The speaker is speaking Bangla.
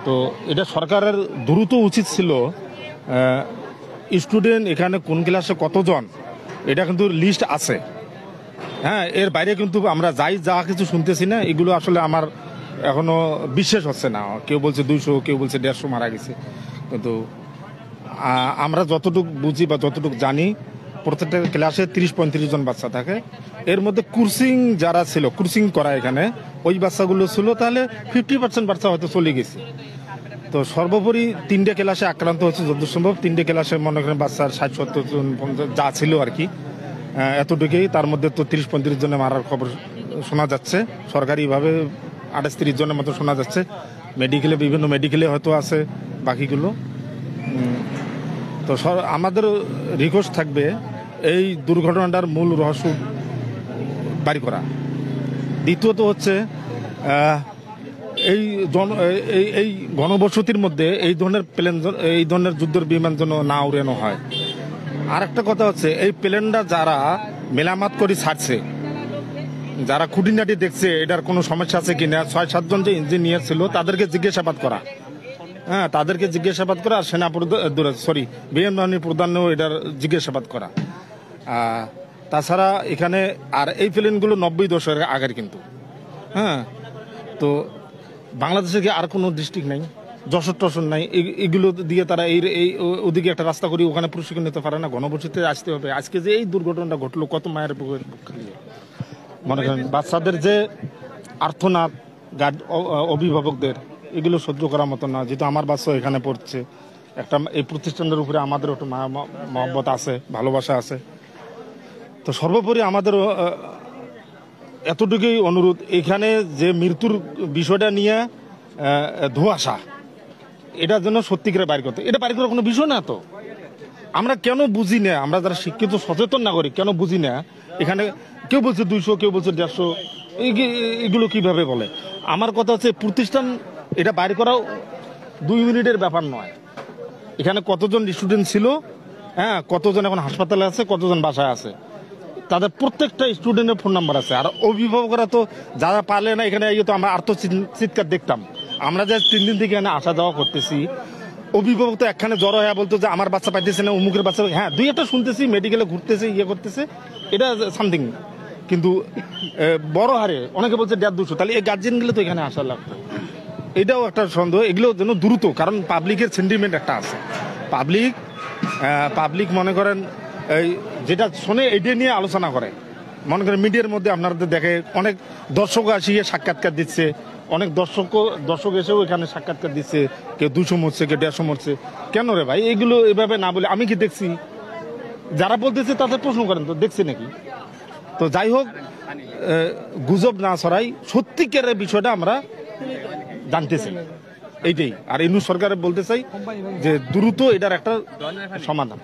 তো এটা সরকারের দ্রুত উচিত ছিল স্টুডেন্ট এখানে কোন ক্লাসে কতজন এটা কিন্তু লিস্ট আছে। হ্যাঁ, এর বাইরে কিন্তু আমরা যা কিছু শুনতেছি না, এগুলো আসলে আমার এখনো বিশ্বাস হচ্ছে না। কেউ বলছে 200, কেউ বলছে 150 মারা গেছে। কিন্তু আমরা যতটুকু বুঝি বা যতটুকু জানি, প্রত্যেকটা ক্লাসে 30-35 জন বাচ্চা থাকে। এর মধ্যে কোর্সিং যারা ছিল, কোর্সিং করা এখানে ওই বাচ্চাগুলো ছিল, তাহলে 50% বাচ্চা হয়তো চলে গেছে। তো সর্বোপরি 3টে ক্লাসে আক্রান্ত হচ্ছে যত সম্ভব। 3টে ক্লাসে মনে করেন বাচ্চার 60-70 জন যা ছিল আর কি, এতটুকুই। তার মধ্যে তো 30-35 জনে মারার খবর শোনা যাচ্ছে, সরকারিভাবে 28-30 জনের মতো শোনা যাচ্ছে। মেডিকেলে, বিভিন্ন মেডিকেলে হয়তো আছে বাকিগুলো। তো আমাদের রিকোয়েস্ট থাকবে এই দুর্ঘটনাটার মূল রহস্য বাড়ি করা। দ্বিতীয়ত হচ্ছে এই ঘনবসতির মধ্যে এই ধরনের প্লেন, এই ধরনের যুদ্ধের বিমান যেন না উড়ানো হয়। আর একটা কথা হচ্ছে, এই প্লেনটা যারা মেরামত করে ছাড়ছে, যারা খুঁটিনাটি দেখছে এটার কোনো সমস্যা আছে কিনা, 6-7 জন যে ইঞ্জিনিয়ার ছিল তাদেরকে জিজ্ঞাসাবাদ করা। হ্যাঁ, তাদেরকে জিজ্ঞাসাবাদ করা। আর বিমানবাহিনীর প্রধানও এটার জিজ্ঞাসাবাদ করা। তাছাড়া এখানে আর এই প্লেনগুলো 90 দশকের আগের কিন্তু। হ্যাঁ, তো বাংলাদেশে কি আর কোনো ডিস্ট্রিক্ট নাই, যশোর টশোর নাই, এগুলো দিয়ে তারা এই ওদিকে একটা রাস্তা করি ওখানে প্রশিক্ষণ নিতে পারে না? ঘনবসতিতে আসতে হবে। আজকে যে এই দুর্ঘটনাটা ঘটলো, কত মায়ের বুকের মনে করেন বাচ্চাদের যে আর্তনাদ, অভিভাবকদের, এগুলো সহ্য করার মতো না। যেহেতু আমার বাচ্চা এখানে পড়ছে, একটা এই প্রতিষ্ঠানের উপরে আমাদের একটু মহব্বত আছে, ভালোবাসা আছে। তো সর্বোপরি আমাদের এতটুকুই অনুরোধ, এখানে যে মৃত্যুর বিষয়টা নিয়ে ধোঁয়াশা, এটার জন্য সত্যিকারে বাইর করতে, এটা বাইর করার কোনো বিষয় না। তো আমরা কেন বুঝি না, আমরা যারা শিক্ষিত সচেতন নাগরিক কেন বুঝি না? এখানে কেউ বলছে 200, কেউ বলছে 150, এগুলো কিভাবে বলে? আমার কথা হচ্ছে, প্রতিষ্ঠান এটা বাইর করাও 2 মিনিটের ব্যাপার নয়। এখানে কতজন স্টুডেন্ট ছিল, হ্যাঁ, কতজন এখন হাসপাতালে আছে, কতজন বাসায় আছে, তাদের প্রত্যেকটা স্টুডেন্টের ফোন নাম্বার আছে। আর অভিভাবকরা তো যারা পারলে না, এখানে তো আমরা চিৎকার দেখতাম। আমরা যে 3 দিন থেকে এখানে আসা যাওয়া করতেছি, অভিভাবক তো একখানে জড়ো হয়ে বলতো যে আমার বাচ্চা পাইতেছে না, অমুকের বাচ্চা। হ্যাঁ, 2-1টা শুনতেছি, মেডিকেলে ঘুরতেছে, ইয়ে করতেছে, এটা সামথিং। কিন্তু বড় হারে অনেকে বলছে 150-200, তাহলে এই গার্জেনগুলো তো এখানে আসা লাগতো। এটাও একটা সন্দেহ। এগুলো যেন দ্রুত, কারণ পাবলিকের সেন্টিমেন্ট একটা আছে। পাবলিক মনে করেন এই যেটা শোনে এটা নিয়ে আলোচনা করে। মনে করেন মিডিয়ার মধ্যে আপনাদের দেখে অনেক দর্শক আসিয়ে সাক্ষাৎকার দিচ্ছে, অনেক দর্শক এসেও এখানে সাক্ষাৎকার দিচ্ছে, কেউ 200 মরছে, কেউ 150 মরছে। কেন রে ভাই, এগুলো এভাবে না বলে? আমি কি দেখছি? যারা বলতেছে তাদের প্রশ্ন করেন তো, দেখছি নাকি? তো যাই হোক, গুজব না ছড়াই, সত্যিকারের বিষয়টা আমরা জানতেছি, এইটাই। আর ইউনূস সরকারে বলতে চাই যে দ্রুত এটার একটা সমাধান।